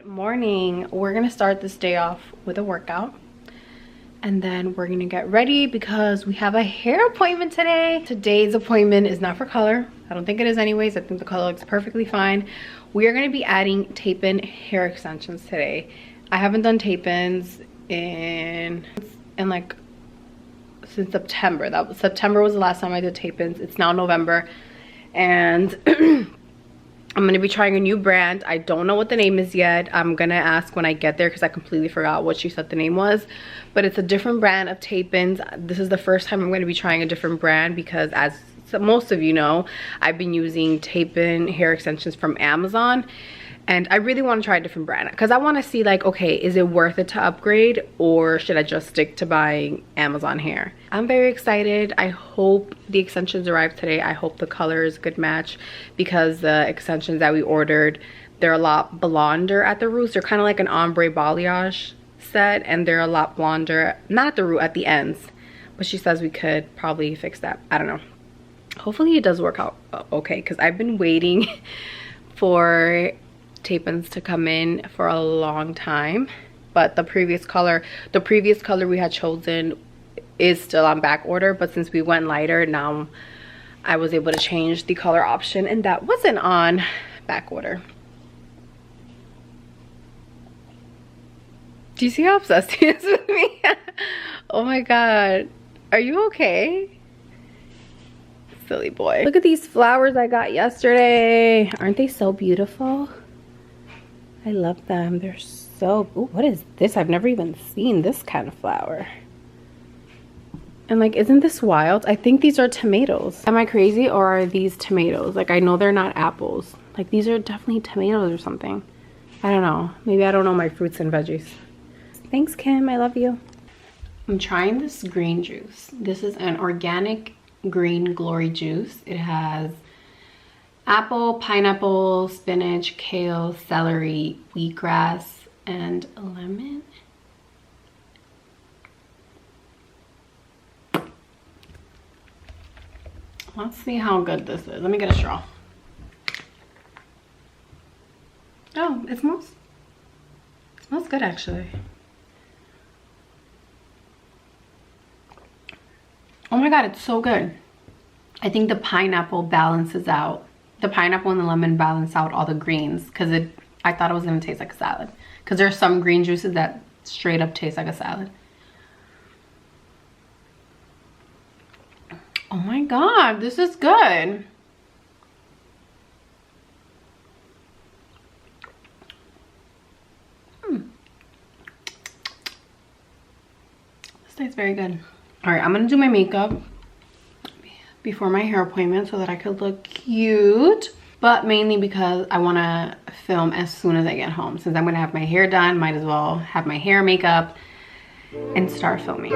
Morning. We're gonna start this day off with a workout, and then we're gonna get ready because we have a hair appointment today. Today's appointment is not for color. I don't think it is anyways. I think the color looks perfectly fine. We are gonna be adding tape-in hair extensions today. I haven't done tape-ins in like since September. September was the last time I did tape-ins. It's now November, and I'm gonna be trying a new brand. I don't know what the name is yet. I'm gonna ask when I get there because I completely forgot what she said the name was. But it's a different brand of tape-ins. This is the first time I'm gonna be trying a different brand because, as most of you know, I've been using tape-in hair extensions from Amazon. And I really want to try a different brand because I want to see, like, okay, is it worth it to upgrade or should I just stick to buying Amazon hair? I'm very excited. I hope the extensions arrive today. I hope the color is a good match because the extensions that we ordered, they're a lot blonder at the roots. They're kind of like an ombre balayage set, and they're a lot blonder, not at the root, at the ends. But she says we could probably fix that. I don't know. Hopefully it does work out okay because I've been waiting for tape-ins to come in for a long time, but the previous color we had chosen is still on back order. But since we went lighter, now I was able to change the color option, and that wasn't on back order. Do you see how obsessed he is with me? Oh my god, are you okay? Silly boy. Look at these flowers I got yesterday. Aren't they so beautiful? I love them. They're so... Ooh, what is this? I've never even seen this kind of flower. And like, isn't this wild? I think these are tomatoes. Am I crazy, or are these tomatoes? Like, I know they're not apples. Like, these are definitely tomatoes or something. I don't know. Maybe I don't know my fruits and veggies. Thanks, Kim. I love you. I'm trying this green juice. This is an organic green glory juice. It has apple, pineapple, spinach, kale, celery, wheatgrass, and lemon. Let's see how good this is. Let me get a straw. Oh, it smells good actually. Oh my god, it's so good. I think the pineapple balances out. The pineapple and the lemon balance out all the greens because I thought it was going to taste like a salad. Because there are some green juices that straight up taste like a salad. Oh my god, this is good. This tastes very good. All right, I'm going to do my makeup before my hair appointment so that I could look cute, but mainly because I want to film as soon as I get home. Since I'm going to have my hair done, might as well have my hair, makeup, and start filming.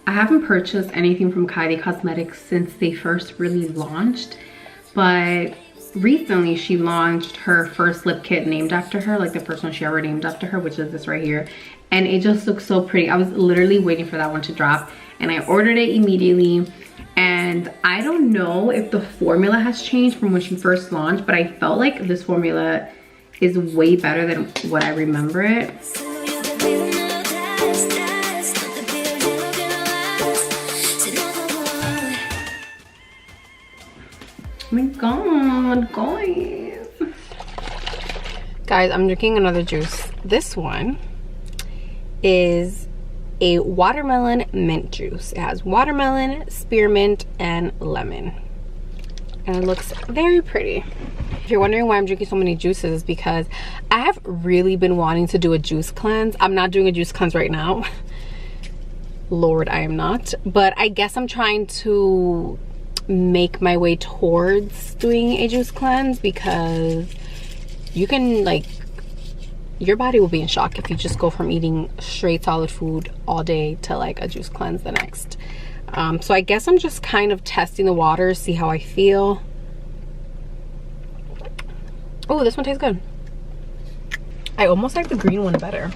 I haven't purchased anything from Kylie Cosmetics since they first really launched, but recently she launched her first lip kit named after her, like the first one she ever named after her, which is this right here, and it just looks so pretty. I was literally waiting for that one to drop, and I ordered it immediately. And I don't know if the formula has changed from when she first launched, but I felt like this formula is way better than what I remember it. Oh my god, guys, I'm drinking another juice. This one is a watermelon mint juice. It has watermelon, spearmint, and lemon, and it looks very pretty. If you're wondering why I'm drinking so many juices, it's because I have really been wanting to do a juice cleanse. I'm not doing a juice cleanse right now. Lord, I am not. But I guess I'm trying to make my way towards doing a juice cleanse because you can, like, your body will be in shock if you just go from eating straight solid food all day to like a juice cleanse the next. So I guess I'm just kind of testing the waters, see how I feel. Oh, this one tastes good. I almost like the green one better.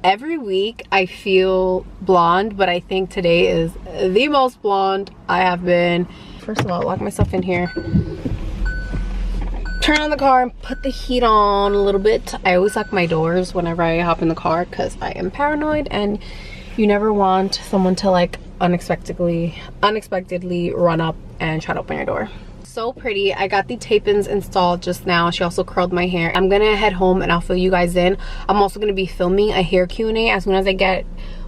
Every week I feel blonde, but I think today is the most blonde I have been. First of all, lock myself in here. Turn on the car and put the heat on a little bit. I always lock my doors whenever I hop in the car because I am paranoid, and you never want someone to like unexpectedly run up and try to open your door. So pretty. I got the tape-ins installed just now. She also curled my hair. I'm gonna head home and I'll fill you guys in. I'm also gonna be filming a hair Q&A as soon as I get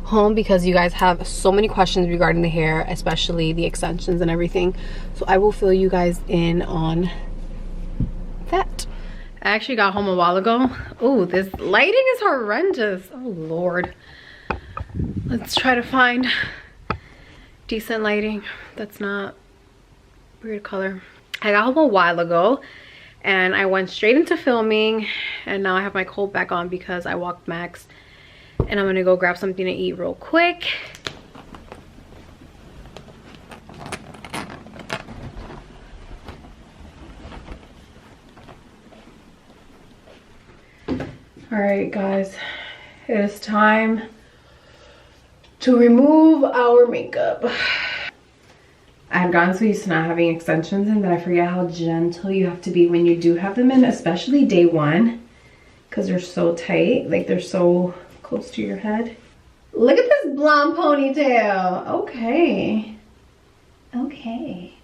home because you guys have so many questions regarding the hair, especially the extensions and everything. So I will fill you guys in on that. I actually got home a while ago. Oh, this lighting is horrendous. Oh Lord. Let's try to find decent lighting that's not weird color. I got home a while ago and I went straight into filming, and now I have my coat back on because I walked Max, and I'm gonna go grab something to eat real quick. All right guys, it is time to remove our makeup. I had gotten so used to not having extensions in that I forget how gentle you have to be when you do have them in, especially day one, because they're so tight, like they're so close to your head. Look at this blonde ponytail. Okay. Okay.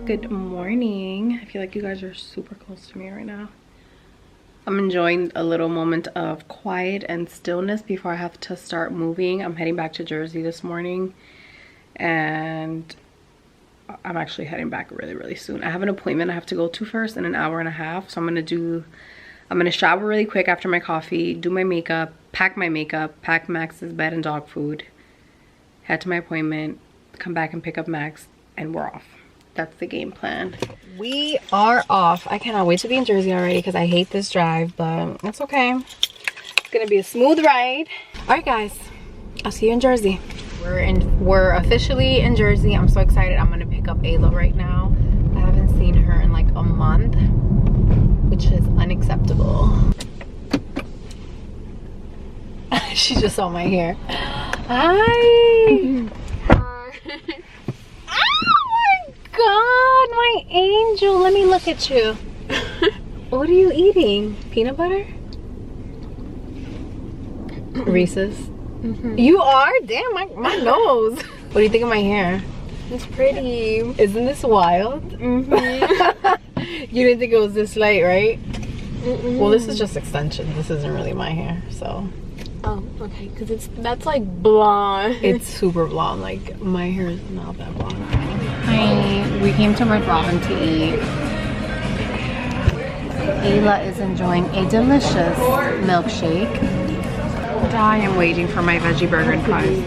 Good morning. I feel like you guys are super close to me right now. I'm enjoying a little moment of quiet and stillness before I have to start moving. I'm heading back to Jersey this morning, and I'm actually heading back really soon. I have an appointment I have to go to first in an hour and a half, so I'm gonna shower really quick after my coffee, do my makeup, pack Max's bed and dog food, head to my appointment, come back and pick up Max, and we're off. That's the game plan. We are off. I cannot wait to be in Jersey already because I hate this drive, but it's okay. It's gonna be a smooth ride. All right, guys, I'll see you in Jersey. We're officially in Jersey. I'm so excited. I'm gonna pick up Ayla right now. I haven't seen her in like a month, which is unacceptable. She just saw my hair. Hi. God, my angel, let me look at you. What are you eating? Peanut butter? Reese's? You are? Damn, my nose. What do you think of my hair? It's pretty. Isn't this wild? You didn't think it was this light, right? Well, this is just extensions. This isn't really my hair, so. Oh, okay, because that's like blonde. It's super blonde. Like, my hair is not that blonde. Hi, we came to Red Robin to eat. Ayla is enjoying a delicious milkshake. I am waiting for my veggie burger and fries.